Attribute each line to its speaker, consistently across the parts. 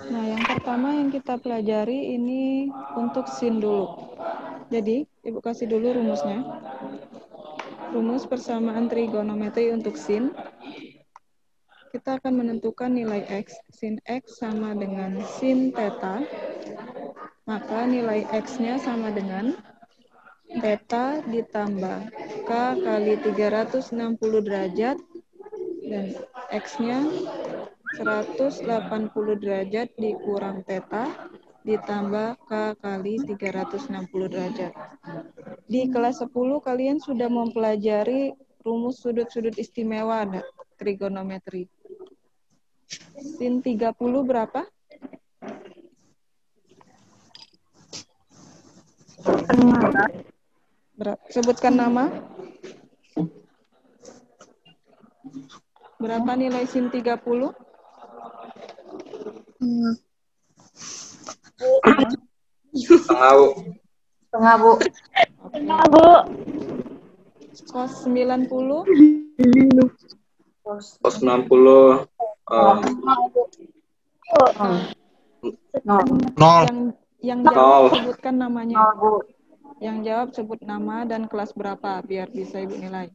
Speaker 1: Nah, yang pertama yang kita pelajari ini untuk sin dulu. Jadi, Ibu kasih dulu rumusnya. Rumus persamaan trigonometri untuk sin. Kita akan menentukan nilai X. Sin X sama dengan sin theta. Maka nilai X-nya sama dengan theta ditambah K kali 360 derajat. Dan X-nya 180 derajat dikurang theta ditambah K kali 360 derajat. Di kelas 10 kalian sudah mempelajari rumus sudut-sudut istimewa trigonometri. Sin 30 berapa? Sebutkan nama. Berapa nilai sin 30?
Speaker 2: Setengah, Bu.
Speaker 3: Setengah, Bu.
Speaker 1: Setengah,
Speaker 3: Bu.
Speaker 1: Cos 90?
Speaker 2: Cos 60.
Speaker 3: Nol.
Speaker 1: Yang jawab
Speaker 2: Nol.
Speaker 1: sebutkan namanya.
Speaker 3: Nol, Bu.
Speaker 1: Yang jawab sebut nama dan kelas berapa biar bisa Ibu nilai.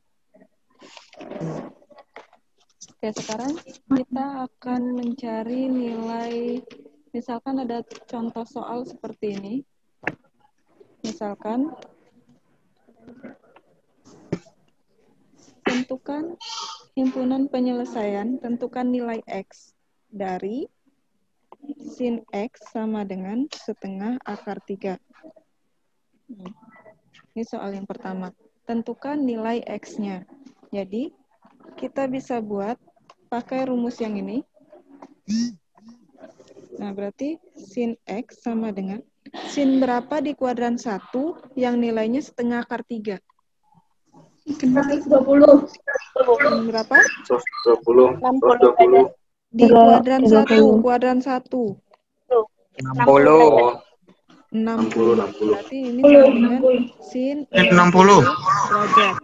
Speaker 1: Oke, sekarang kita akan mencari nilai. Misalkan ada contoh soal seperti ini. Misalkan tentukan himpunan penyelesaian, tentukan nilai X dari sin X sama dengan setengah akar 3. Ini soal yang pertama. Tentukan nilai X-nya. Jadi, kita bisa buat pakai rumus yang ini. Nah, berarti sin X sama dengan sin berapa di kuadran 1 yang nilainya setengah akar 3?
Speaker 3: 120.
Speaker 1: Sin berapa?
Speaker 2: 120. 120.
Speaker 1: Di kuadran 1, kuadran 1.
Speaker 3: 60.
Speaker 1: 60. Berarti ini sama dengan sin 60 derajat.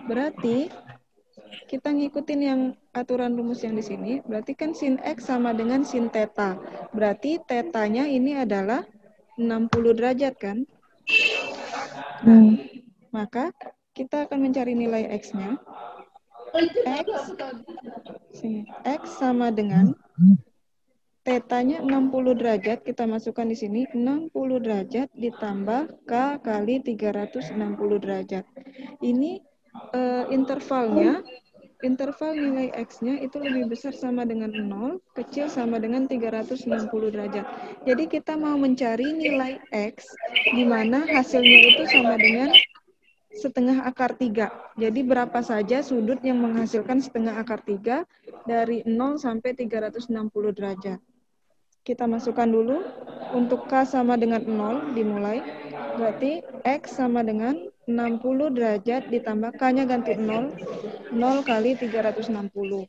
Speaker 1: Berarti kita ngikutin yang aturan rumus yang di sini. Berarti kan sin X sama dengan sin theta. Berarti tetanya ini adalah 60 derajat kan? Nah, maka kita akan mencari nilai X-nya. X sama dengan tetanya 60 derajat, kita masukkan di sini 60 derajat ditambah K kali 360 derajat. Ini interval nilai X-nya itu lebih besar sama dengan 0, kecil sama dengan 360 derajat. Jadi kita mau mencari nilai X di mana hasilnya itu sama dengan setengah akar 3. Jadi berapa saja sudut yang menghasilkan setengah akar 3 dari 0 sampai 360 derajat. Kita masukkan dulu. Untuk K sama dengan 0 dimulai. Berarti X sama dengan 60 derajat ditambah K-nya ganti 0. 0 kali 360.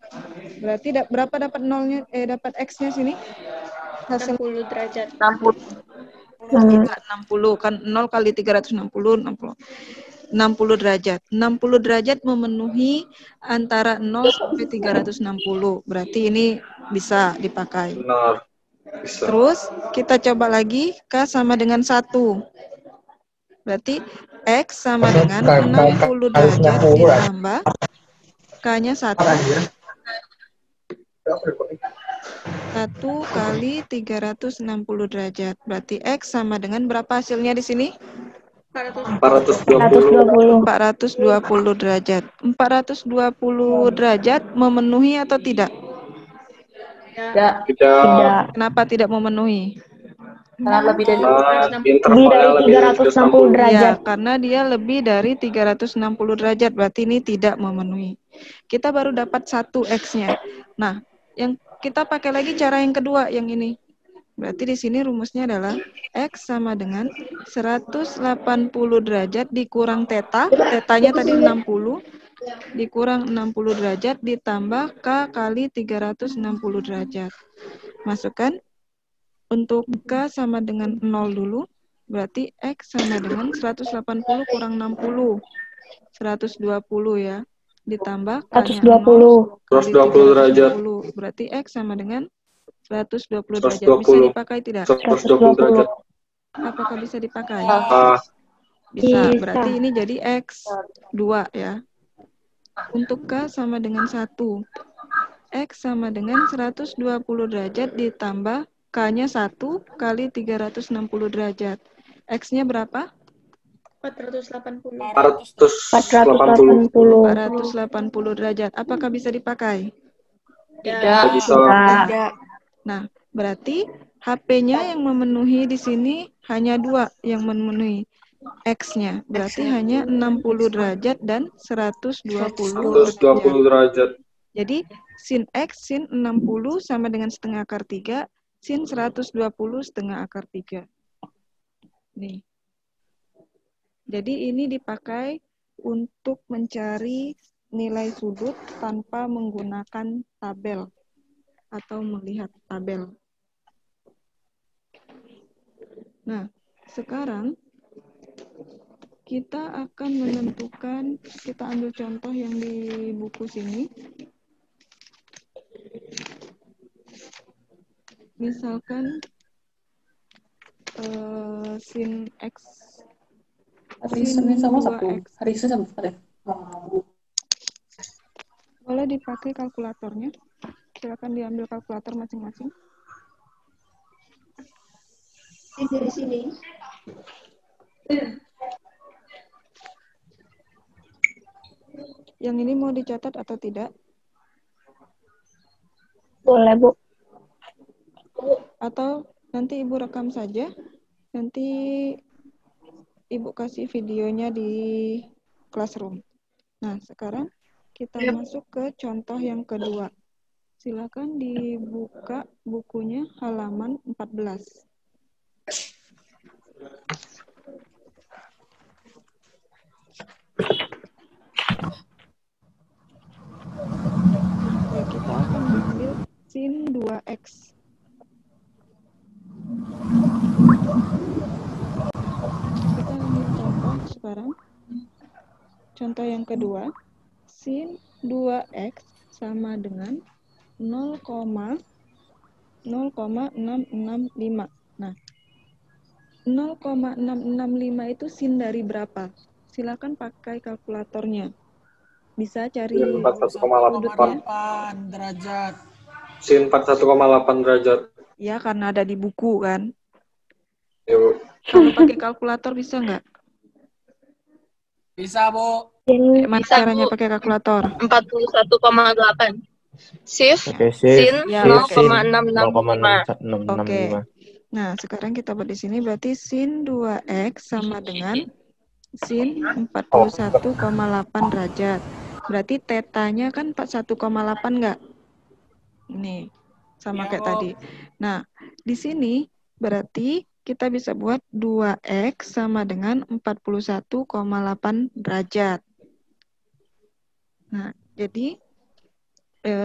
Speaker 1: Berarti berapa dapat nolnya? Dapat X-nya sini? Hasil
Speaker 4: 60 derajat.
Speaker 3: 60.
Speaker 1: 60 kan 0 kali 360 60 derajat. 60 derajat memenuhi antara 0 sampai 360. Berarti ini bisa dipakai.
Speaker 2: Benar. Bisa.
Speaker 1: Terus kita coba lagi K sama dengan 1. Berarti X sama dengan 60 derajat ditambah K-nya 1. 1 kali 360 derajat. Berarti X sama dengan berapa hasilnya di sini?
Speaker 2: 420.
Speaker 1: 420 derajat. 420 derajat memenuhi atau tidak?
Speaker 2: Tidak.
Speaker 1: Kenapa tidak memenuhi?
Speaker 3: Karena lebih dari
Speaker 2: Intervalnya lebih dari 360
Speaker 1: derajat. Ya, karena dia lebih dari 360 derajat. Berarti ini tidak memenuhi. Kita baru dapat 1 X-nya. Nah, yang kita pakai lagi cara yang kedua, yang ini. Berarti di sini rumusnya adalah X sama dengan 180 derajat dikurang theta. Tetanya tadi 60. Dikurang 60 derajat ditambah K kali 360 derajat. Masukkan. Untuk K sama dengan 0 dulu. Berarti X sama dengan 180 kurang 60. 120 ya. ditambah K-nya
Speaker 2: 120.
Speaker 1: 0 kali
Speaker 2: 120 derajat.
Speaker 1: 360. Berarti X sama dengan 120 derajat. Bisa
Speaker 2: 120.
Speaker 1: dipakai tidak?
Speaker 2: 120 derajat.
Speaker 1: Apakah bisa dipakai?
Speaker 2: Bisa.
Speaker 1: Berarti ini jadi X 2 ya. Untuk K sama dengan 1. X sama dengan 120 derajat ditambah K-nya 1 kali 360 derajat. X-nya berapa?
Speaker 4: 480.
Speaker 1: 480 derajat. Apakah bisa dipakai?
Speaker 3: Tidak.
Speaker 2: Bisa.
Speaker 1: Tidak. Nah, berarti HP-nya yang memenuhi di sini hanya 2 yang memenuhi. X-nya berarti hanya 60 derajat dan 120
Speaker 2: derajat.
Speaker 1: Jadi sin X sin 60 sama dengan setengah akar 3, sin 120 setengah akar 3. Nih. Jadi ini dipakai untuk mencari nilai sudut tanpa menggunakan tabel atau melihat tabel. Nah, sekarang kita akan menentukan, kita ambil contoh yang di buku sini. Misalkan sin X
Speaker 3: Hari Senin sama Sabtu.
Speaker 1: 2X.
Speaker 3: Hari Senin sama Sabtu.
Speaker 1: Boleh dipakai kalkulatornya. Silakan diambil kalkulator masing-masing.
Speaker 4: Dari sini.
Speaker 1: Yang ini mau dicatat atau tidak?
Speaker 2: Boleh, Bu.
Speaker 1: Atau nanti Ibu rekam saja. Nanti Ibu kasih videonya di classroom. Nah, sekarang kita masuk ke contoh yang kedua. Silakan dibuka bukunya halaman 14. Ya, kita akan mengambil sin 2X. Kita ambil contoh sekarang. Contoh yang kedua, sin 2X sama dengan 0,665. Nah, 0,665 itu sin dari berapa? Silakan pakai kalkulatornya. Bisa cari
Speaker 2: Sin 41,8
Speaker 5: derajat.
Speaker 2: Sin 41,8 derajat.
Speaker 1: Ya, karena ada di buku kan.
Speaker 2: Yuk.
Speaker 1: Kalau pakai kalkulator bisa nggak?
Speaker 5: Bisa, Bu.
Speaker 1: Gimana
Speaker 4: Bisa,
Speaker 1: caranya
Speaker 4: Bu.
Speaker 1: pakai kalkulator?
Speaker 4: 41,8. Shift
Speaker 6: Oke,
Speaker 4: sin
Speaker 1: Ya,
Speaker 4: 0,665.
Speaker 6: 0,665.
Speaker 1: Nah, sekarang kita buat di sini berarti sin 2X sama dengan sin 41,8 derajat. Berarti tetanya kan 41,8 nggak? Ini sama kayak tadi. Nah, di sini berarti kita bisa buat 2X sama dengan 41,8 derajat. Nah, jadi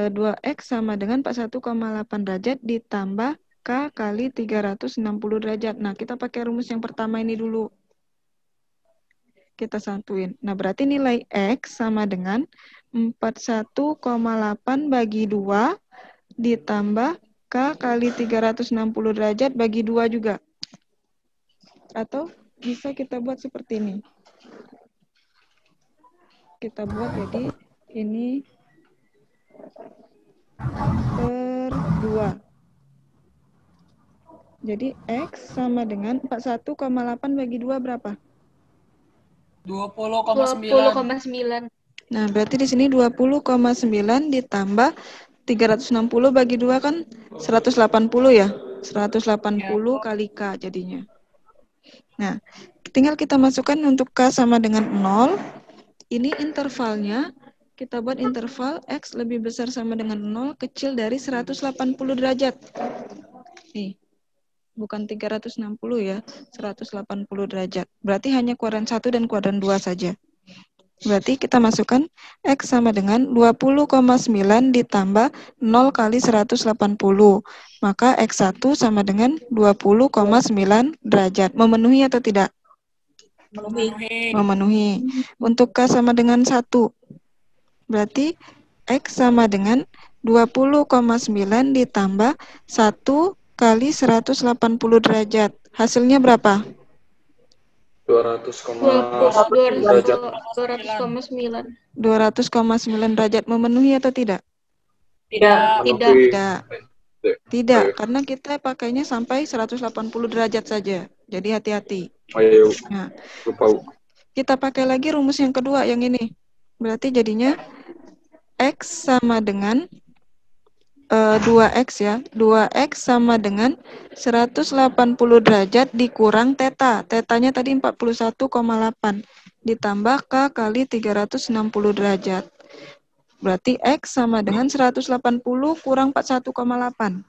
Speaker 1: 2X sama dengan 41,8 derajat ditambah K kali 360 derajat. Nah, kita pakai rumus yang pertama ini dulu. Kita satuin. Nah, berarti nilai X sama dengan 41,8 bagi 2 ditambah K kali 360 derajat bagi 2 juga. Atau bisa kita buat seperti ini. Kita buat jadi ini per 2. Jadi X sama dengan 41,8 bagi 2 berapa?
Speaker 4: 20,9.
Speaker 1: Nah, berarti di sini 20,9 ditambah 360 bagi 2 kan 180 ya? 180 kali K jadinya. Nah, tinggal kita masukkan untuk K sama dengan 0. Ini intervalnya, kita buat interval X lebih besar sama dengan 0 kecil dari 180 derajat. Nih. Bukan 360 ya, 180 derajat. Berarti hanya kuadran 1 dan kuadran 2 saja. Berarti kita masukkan X sama dengan 20,9 ditambah 0 kali 180. Maka X1 sama dengan 20,9 derajat. Memenuhi atau tidak? Memenuhi. Untuk K sama dengan 1. Berarti X sama dengan 20,9 ditambah 1 kali 180 derajat. Hasilnya berapa?
Speaker 2: 200,9 derajat.
Speaker 4: 200,9.
Speaker 1: 200,9 derajat. Memenuhi atau tidak?
Speaker 4: Tidak.
Speaker 2: Memenuhi.
Speaker 1: Tidak, karena kita pakainya sampai 180 derajat saja. Jadi hati-hati.
Speaker 2: Ayo,
Speaker 1: Nah,
Speaker 2: lupa.
Speaker 1: kita pakai lagi rumus yang kedua, yang ini. Berarti jadinya X sama dengan 2X ya. 2X sama dengan 180 derajat dikurang theta. Tetanya tadi 41,8. Ditambah K kali 360 derajat. Berarti X sama dengan 180 kurang 41,8.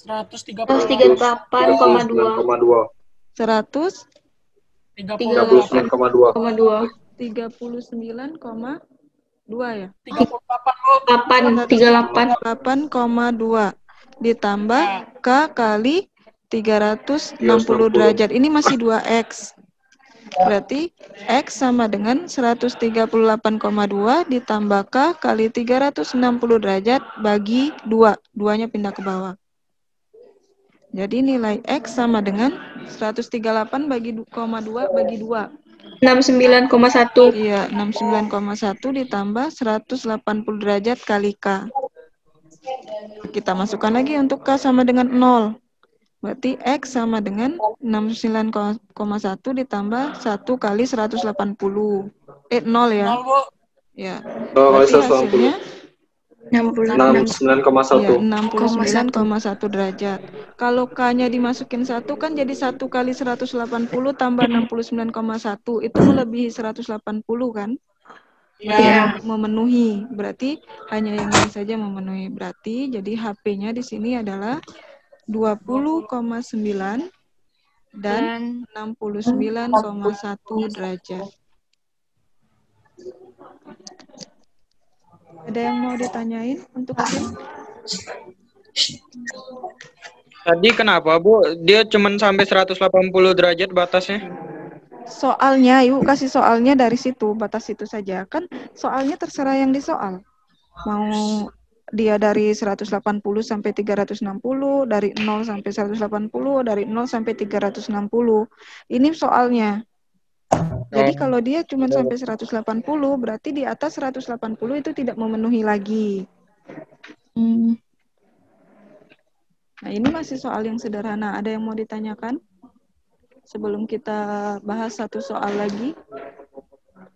Speaker 4: 138,2.
Speaker 2: 39,2.
Speaker 1: 39,2 ya?
Speaker 4: 38,2.
Speaker 1: Ditambah K kali 360 derajat. Ini masih 2X. Berarti X sama dengan 138,2 ditambah K kali 360 derajat bagi 2. 2-nya pindah ke bawah. Jadi nilai X sama dengan 138 bagi 2 bagi 2.
Speaker 4: 69,1.
Speaker 1: Iya, 69,1 ditambah 180 derajat kali K. Kita masukkan lagi untuk K sama dengan 0. Berarti X sama dengan 69,1 ditambah 1 kali 180. 0 ya. Ya. Berarti hasilnya
Speaker 2: 69,1.
Speaker 1: 69,1 derajat. Kalau K-nya dimasukin 1 kan jadi 1 kali 180 tambah 69,1. Itu melebihi 180 kan?
Speaker 4: Iya.
Speaker 1: Memenuhi. Berarti hanya yang ini saja memenuhi. Berarti jadi HP-nya di sini adalah 20,9 dan 69,1 derajat. Ada yang mau ditanyain untuk C?
Speaker 5: Tadi kenapa, Bu? Dia cuma sampai 180 derajat batasnya?
Speaker 1: Soalnya, Ibu kasih soalnya dari situ, batas itu saja. Kan soalnya terserah yang disoal. Mau dia dari 180 sampai 360, dari 0 sampai 180, dari 0 sampai 360. Ini soalnya. Jadi kalau dia cuma sampai 180, berarti di atas 180 itu tidak memenuhi lagi. Nah, ini masih soal yang sederhana. Ada yang mau ditanyakan? Sebelum kita bahas satu soal lagi.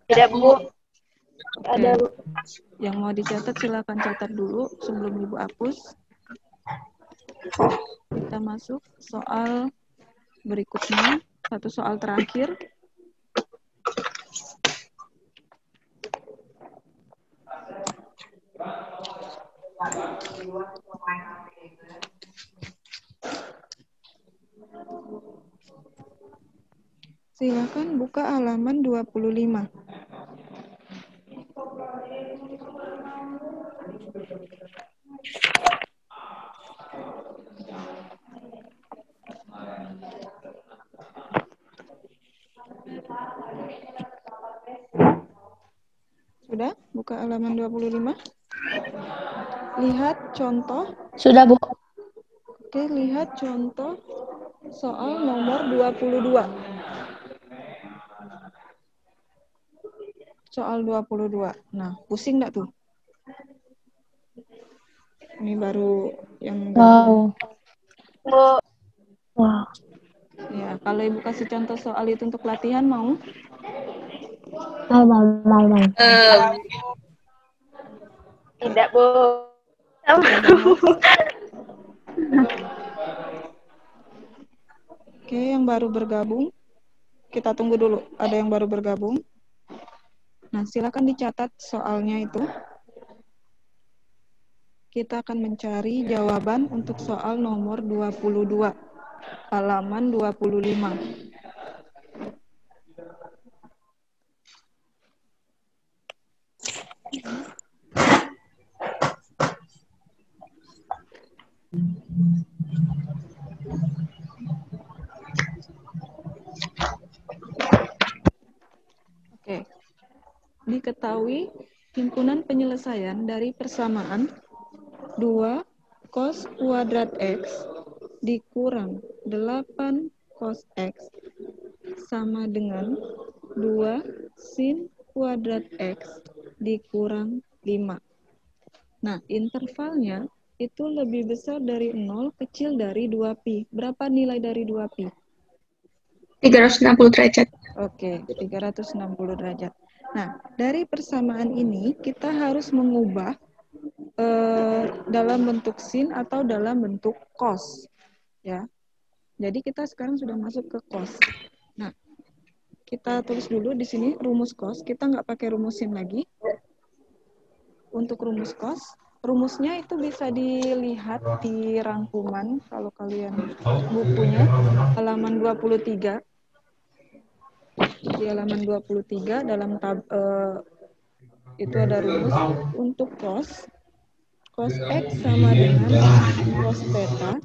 Speaker 4: Tidak, Bu.
Speaker 1: Ada. Yang mau dicatat silakan catat dulu sebelum Ibu hapus. Kita masuk soal berikutnya, satu soal terakhir. Silakan buka halaman 25. Sudah? Buka halaman 25. Lihat contoh.
Speaker 3: Sudah, Bu.
Speaker 1: Oke, lihat contoh soal nomor 22. Soal 22. Nah, pusing nggak tuh? Ini baru yang
Speaker 3: Wow.
Speaker 4: Wow.
Speaker 1: Ya, kalau Ibu kasih contoh soal itu untuk latihan mau?
Speaker 3: Mau.
Speaker 4: Tidak, Bu.
Speaker 1: Oke, yang baru bergabung. Kita tunggu dulu. Ada yang baru bergabung. Nah, silakan dicatat soalnya itu. Kita akan mencari jawaban untuk soal nomor 22. Halaman 25. Oke. Diketahui himpunan penyelesaian dari persamaan 2 cos kuadrat X dikurang 8 cos X sama dengan 2 sin kuadrat X dikurang 5. Nah, intervalnya itu lebih besar dari 0, kecil dari 2pi. Berapa nilai dari 2pi?
Speaker 4: 360 derajat.
Speaker 1: Oke, 360 derajat. Nah, dari persamaan ini kita harus mengubah dalam bentuk sin atau dalam bentuk cos. Ya. Jadi kita sekarang sudah masuk ke cos. Nah, kita tulis dulu di sini rumus cos. Kita nggak pakai rumus sin lagi. Untuk rumus cos, rumusnya itu bisa dilihat di rangkuman kalau kalian bukunya halaman 23. Di halaman 23 dalam itu ada rumus untuk cos X sama dengan cos theta,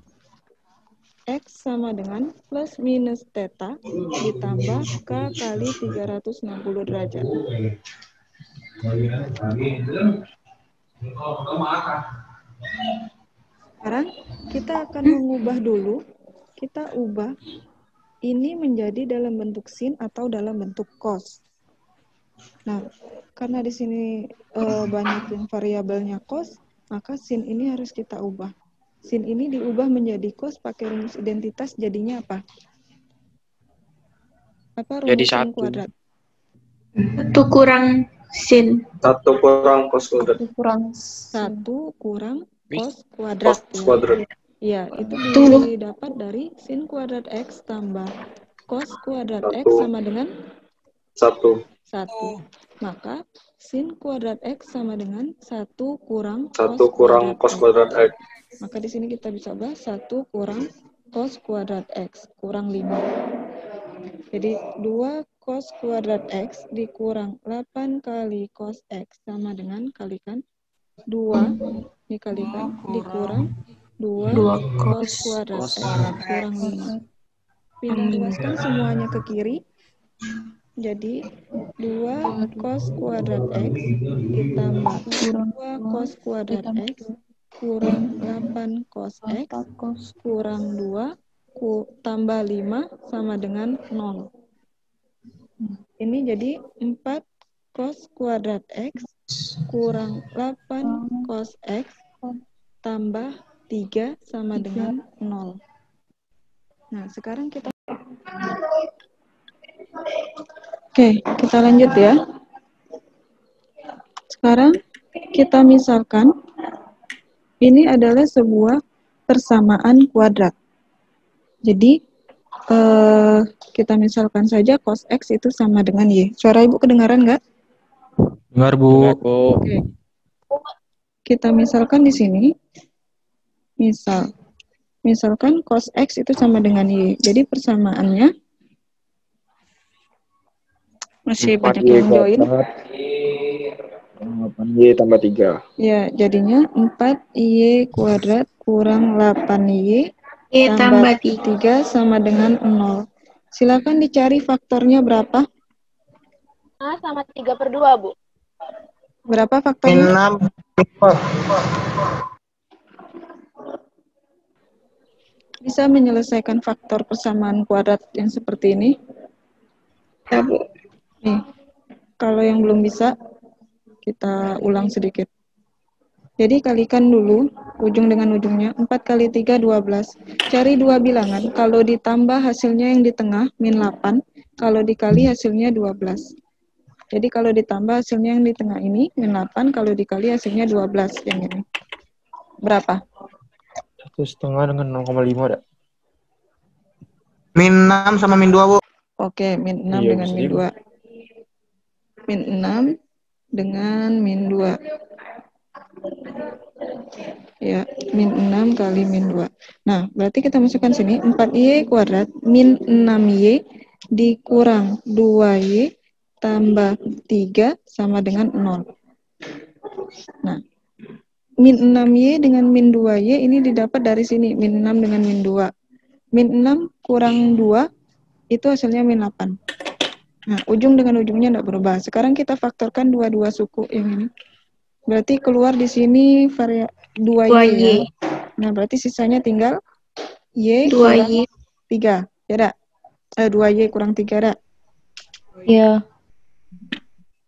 Speaker 1: X sama dengan plus minus theta ditambah K kali 360 derajat. Sekarang kita akan mengubah dulu, kita ubah ini menjadi dalam bentuk sin atau dalam bentuk cos. Nah, karena di sini banyak yang variabelnya cos, maka sin ini harus kita ubah. Sin ini diubah menjadi cos pakai rumus identitas, jadinya apa? Apa rumus
Speaker 5: Jadi
Speaker 1: sin
Speaker 5: 1.
Speaker 1: kuadrat?
Speaker 4: 1 kurang sin.
Speaker 2: 1 kurang cos kuadrat.
Speaker 1: 1 kurang cos kuadrat.
Speaker 2: Cos kuadrat.
Speaker 1: Ya, itu didapat dari sin kuadrat X tambah cos kuadrat X sama dengan
Speaker 2: 1.
Speaker 1: Maka sin kuadrat X sama dengan 1 kurang
Speaker 2: 1 kurang cos kuadrat X.
Speaker 1: Maka di sini kita bisa bahas 1 kurang cos kuadrat X kurang 5. Jadi 2 cos kuadrat X dikurang 8 kali cos X sama dengan kalikan 2 dikalikan dikurang 2 cos kuadrat X kurang 5. Pindah ruaskan semuanya ke kiri. Jadi 2 cos kuadrat X ditambah 2 cos kuadrat X kurang 8 cos X kurang 2 tambah 5 sama dengan 0. Ini jadi 4 cos kuadrat X kurang 8 cos X tambah 3 sama dengan 0. Nah, sekarang kita Oke, kita lanjut ya. Sekarang kita misalkan ini adalah sebuah persamaan kuadrat. Jadi kita misalkan saja cos X itu sama dengan Y. Suara Ibu kedengaran nggak?
Speaker 5: Dengar, Bu.
Speaker 1: Oke. Kita misalkan di sini, misalkan cos X itu sama dengan Y. Jadi persamaannya masih banyak yang join.
Speaker 5: 8Y tambah 3.
Speaker 1: Ya, jadinya 4Y kuadrat kurang 8Y
Speaker 4: tambah
Speaker 1: 3 sama dengan 0. Silakan dicari faktornya berapa?
Speaker 4: Sama 3/2, Bu.
Speaker 1: Berapa faktornya?
Speaker 5: 6.
Speaker 1: Bisa menyelesaikan faktor persamaan kuadrat yang seperti ini?
Speaker 4: Ya, Bu.
Speaker 1: Nih, kalau yang belum bisa, kita ulang sedikit. Jadi kalikan dulu ujung dengan ujungnya. 4 kali 3, 12. Cari dua bilangan. Kalau ditambah hasilnya yang di tengah, min 8. Kalau dikali hasilnya 12. Jadi kalau ditambah hasilnya yang di tengah ini, min 8. Kalau dikali hasilnya 12 yang ini. Berapa?
Speaker 5: 1,5 dengan 0,5 ada.
Speaker 6: Min 6 sama min 2, Bu.
Speaker 1: Oke, min 6
Speaker 5: Iya,
Speaker 1: dengan
Speaker 5: bisa
Speaker 1: min
Speaker 5: juga.
Speaker 1: 2. Min 6 dengan min 2. Ya, min 6 kali min 2. Nah, berarti kita masukkan sini 4Y kuadrat min 6Y dikurang 2Y tambah 3 sama dengan 0. Nah, min 6Y dengan min 2Y ini didapat dari sini, min 6 dengan min 2. Min 6 kurang 2 itu hasilnya min 8. Nah, ujung dengan ujungnya tidak berubah. Sekarang kita faktorkan dua suku yang ini. Berarti keluar di sini 2Y ya.
Speaker 4: 2Y.
Speaker 1: Nah, berarti sisanya tinggal Y
Speaker 4: 2Y.
Speaker 1: kurang 3. Ya dak? 2Y kurang 3 dak?
Speaker 3: Iya.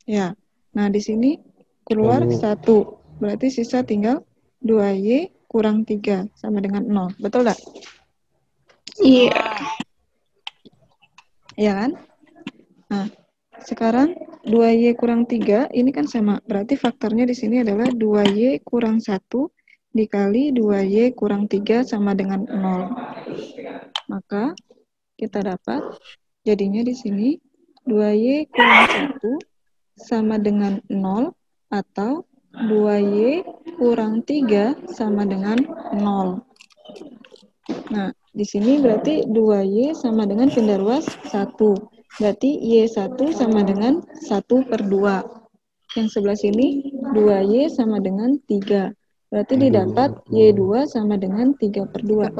Speaker 1: Ya. Nah, di sini keluar 1. Berarti sisa tinggal 2Y kurang 3 sama dengan 0. Betul tak?
Speaker 4: Iya.
Speaker 1: Iya kan? Nah, sekarang 2Y kurang 3 ini kan sama. Berarti faktornya di sini adalah 2Y kurang 1 dikali 2Y kurang 3 sama dengan 0. Maka kita dapat jadinya di sini 2Y kurang 1 sama dengan 0 atau 2Y kurang 3 sama dengan 0. Nah, di sini berarti 2Y sama dengan pindah ruas 1. Berarti Y1 sama dengan 1/2. Yang sebelah sini 2Y sama dengan 3. Berarti didapat Y2 sama dengan 3/2.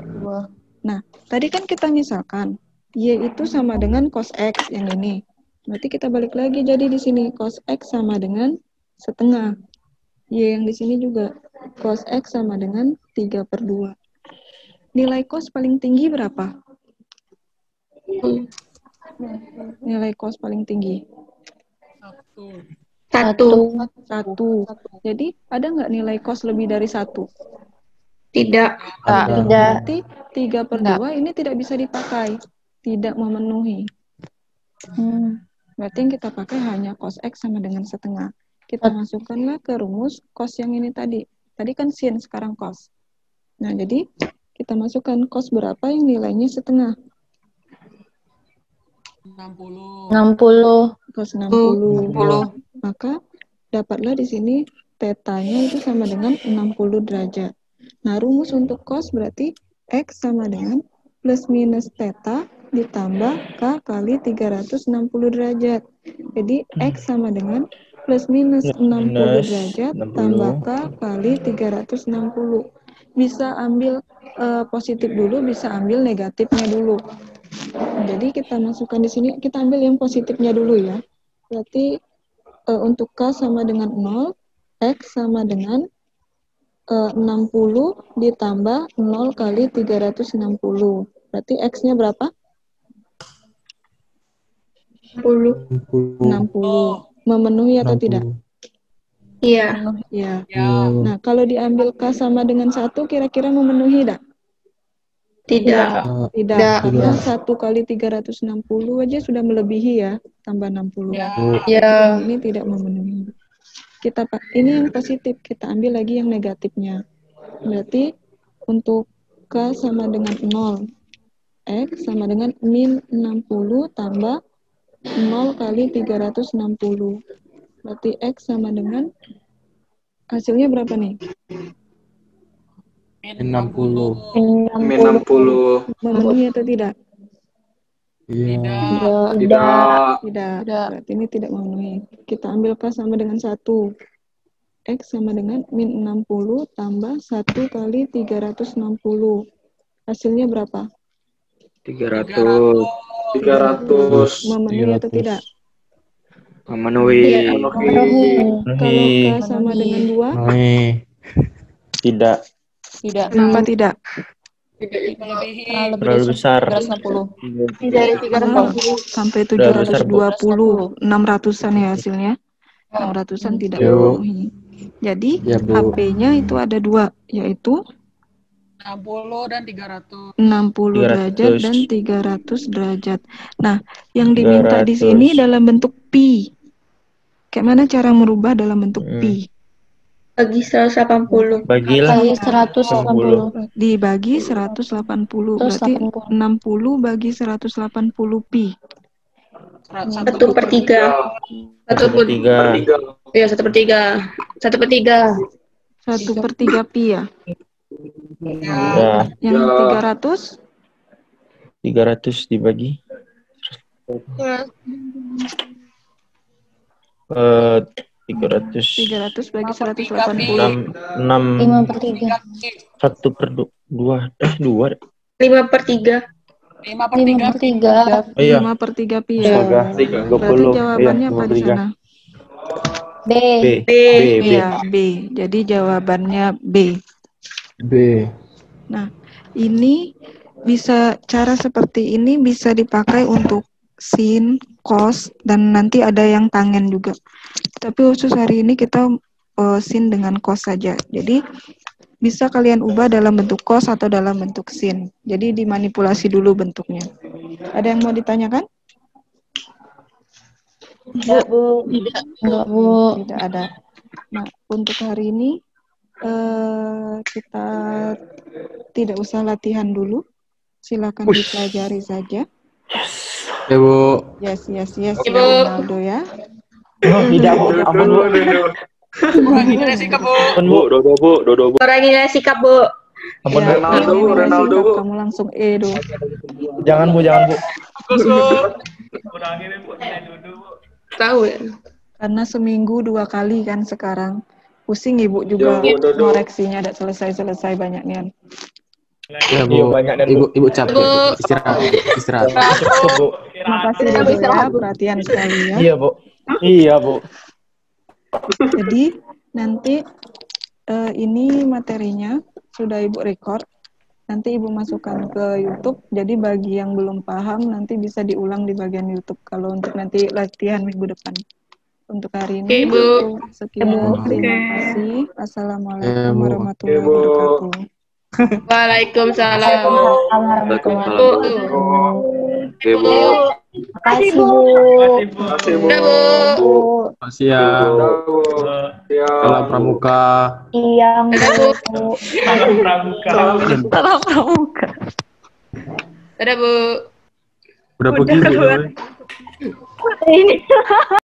Speaker 1: Nah, tadi kan kita misalkan Y itu sama dengan cos X yang ini. Berarti kita balik lagi jadi di sini cos X sama dengan setengah. Y yang di sini juga cos X sama dengan 3/2. Nilai cos paling tinggi berapa? Nilai cos paling tinggi?
Speaker 4: 1.
Speaker 1: 1. Jadi ada nggak nilai cos lebih dari 1?
Speaker 4: Tidak.
Speaker 1: Berarti 3/2 ini tidak bisa dipakai. Tidak memenuhi. Berarti yang kita pakai hanya cos X sama dengan setengah. Kita masukkanlah ke rumus cos yang ini tadi. Tadi kan sin, sekarang cos. Nah, jadi kita masukkan cos berapa yang nilainya setengah?
Speaker 3: 60.
Speaker 1: Cos 60. Maka dapatlah di sini tetanya itu sama dengan 60 derajat. Nah, rumus untuk cos berarti X sama dengan plus minus theta ditambah K kali 360 derajat. Jadi X sama dengan plus minus 60 derajat tambah K kali 360. Bisa ambil positif dulu, bisa ambil negatifnya dulu. Jadi kita masukkan di sini, kita ambil yang positifnya dulu ya. Berarti untuk K sama dengan 0, X sama dengan 60 ditambah 0 kali 360. Berarti X-nya berapa? 60. Memenuhi atau tidak?
Speaker 4: Iya.
Speaker 1: Ya. Nah, kalau diambil K sama dengan 1, kira-kira memenuhi tidak?
Speaker 4: Tidak.
Speaker 1: Tidak. Karena 1 kali 360 aja sudah melebihi ya, tambah 60.
Speaker 3: Iya.
Speaker 1: Ini tidak memenuhi. Ini yang positif, kita ambil lagi yang negatifnya. Berarti untuk K sama dengan 0, X sama dengan min 60 tambah 0 kali 360. Berarti X sama dengan, hasilnya berapa nih?
Speaker 2: Min 60.
Speaker 1: Memenuhi atau tidak?
Speaker 2: Tidak.
Speaker 1: Berarti ini tidak memenuhi. Kita ambil K sama dengan 1. X sama dengan min 60 tambah 1 kali 360. Hasilnya berapa?
Speaker 2: 300.
Speaker 1: Memenuhi atau tidak?
Speaker 5: Memenuhi.
Speaker 1: Kalau K sama dengan 2?
Speaker 6: Tidak.
Speaker 1: Kenapa tidak?
Speaker 6: Terlalu besar.
Speaker 3: 360.
Speaker 4: Dari 360.
Speaker 1: Sampai
Speaker 6: Terlalu besar, Bu.
Speaker 1: 720, 600-an ya hasilnya. 600-an tidak
Speaker 6: Yo.
Speaker 1: memenuhi. Jadi
Speaker 6: Ya, Bu.
Speaker 1: HP-nya itu ada 2, yaitu
Speaker 7: 60 dan 300.
Speaker 1: 60 derajat
Speaker 6: 300.
Speaker 1: dan 300 derajat. Nah, yang diminta di
Speaker 6: 300.
Speaker 1: sini dalam bentuk pi. Kayak mana cara merubah dalam bentuk pi?
Speaker 4: Bagi 180.
Speaker 6: Bagilah
Speaker 3: 180.
Speaker 1: Dibagi 180. Berarti 60 bagi 180 pi.
Speaker 4: 1/3.
Speaker 6: 1/3.
Speaker 4: Iya, 1/3. 1/3.
Speaker 1: 1/3 pi ya.
Speaker 6: Ya,
Speaker 1: Yang 300
Speaker 6: 300 dibagi 300
Speaker 1: 300 bagi 180.
Speaker 6: 6
Speaker 3: 5/3.
Speaker 6: 1/2 2.
Speaker 4: 5/3.
Speaker 7: 5/3.
Speaker 3: 5/3.
Speaker 6: Iya.
Speaker 1: 5/3 pi ya.
Speaker 6: Astaga.
Speaker 1: Berarti jawabannya apa di
Speaker 6: 5/3.
Speaker 1: sana?
Speaker 3: B.
Speaker 6: B. B. B.
Speaker 1: Iya, B. Jadi jawabannya B.
Speaker 6: B.
Speaker 1: Nah, ini cara seperti ini bisa dipakai untuk sin, cos, dan nanti ada yang tangen juga. Tapi khusus hari ini kita sin dengan cos saja. Jadi bisa kalian ubah dalam bentuk cos atau dalam bentuk sin. Jadi dimanipulasi dulu bentuknya. Ada yang mau ditanyakan?
Speaker 3: Tidak, Bu. Enggak, Bu.
Speaker 1: Tidak ada. Nah, untuk hari ini kita tidak usah latihan dulu. Silakan dipelajari saja.
Speaker 2: Ya, Bu.
Speaker 1: Yes,
Speaker 4: Ibu.
Speaker 1: Ronaldo ya.
Speaker 6: Tidak, Bu. Aman, Bu.
Speaker 7: Kurangi resiko, Bu.
Speaker 6: Aman, Bu.
Speaker 2: Dodo, Bu.
Speaker 4: Kurangi nilai sikap, Bu.
Speaker 6: Aman,
Speaker 1: Ya,
Speaker 6: Bu.
Speaker 2: Ronaldo, Bu.
Speaker 1: kamu langsung E do.
Speaker 6: Jangan, Bu. Jangan, Bu.
Speaker 4: Tahu ya.
Speaker 1: Karena seminggu 2 kali kan sekarang. Pusing ibu juga koreksinya ada selesai banyaknya.
Speaker 2: Ya,
Speaker 6: Iya,
Speaker 2: Bu.
Speaker 6: banyak dan, Bu.
Speaker 2: Ibu capek.
Speaker 4: Bu.
Speaker 2: Istirahat.
Speaker 6: Cukup, Bu.
Speaker 1: Makasih Dodo ya, perhatian sekali ya.
Speaker 6: Iya, Bu. Iya, Bu.
Speaker 1: Jadi nanti ini materinya sudah ibu record. Nanti ibu masukkan ke YouTube. Jadi bagi yang belum paham nanti bisa diulang di bagian YouTube. Kalau untuk nanti latihan minggu depan. Untuk hari ini
Speaker 4: Oke, Bu.
Speaker 1: sekian. Terima kasih. Assalamualaikum warahmatullahi wabarakatuh.
Speaker 4: Waalaikumsalam.
Speaker 2: Oke, Bu.
Speaker 3: Makasih, Bu.
Speaker 4: Udah, Bu.
Speaker 2: Makasih ya. Salam Pramuka.
Speaker 3: Iya,
Speaker 4: Dadah, Bu.
Speaker 3: Salam pramuka.
Speaker 4: Dadah, Bu.
Speaker 2: Udah pergi, Bu.
Speaker 3: Ini.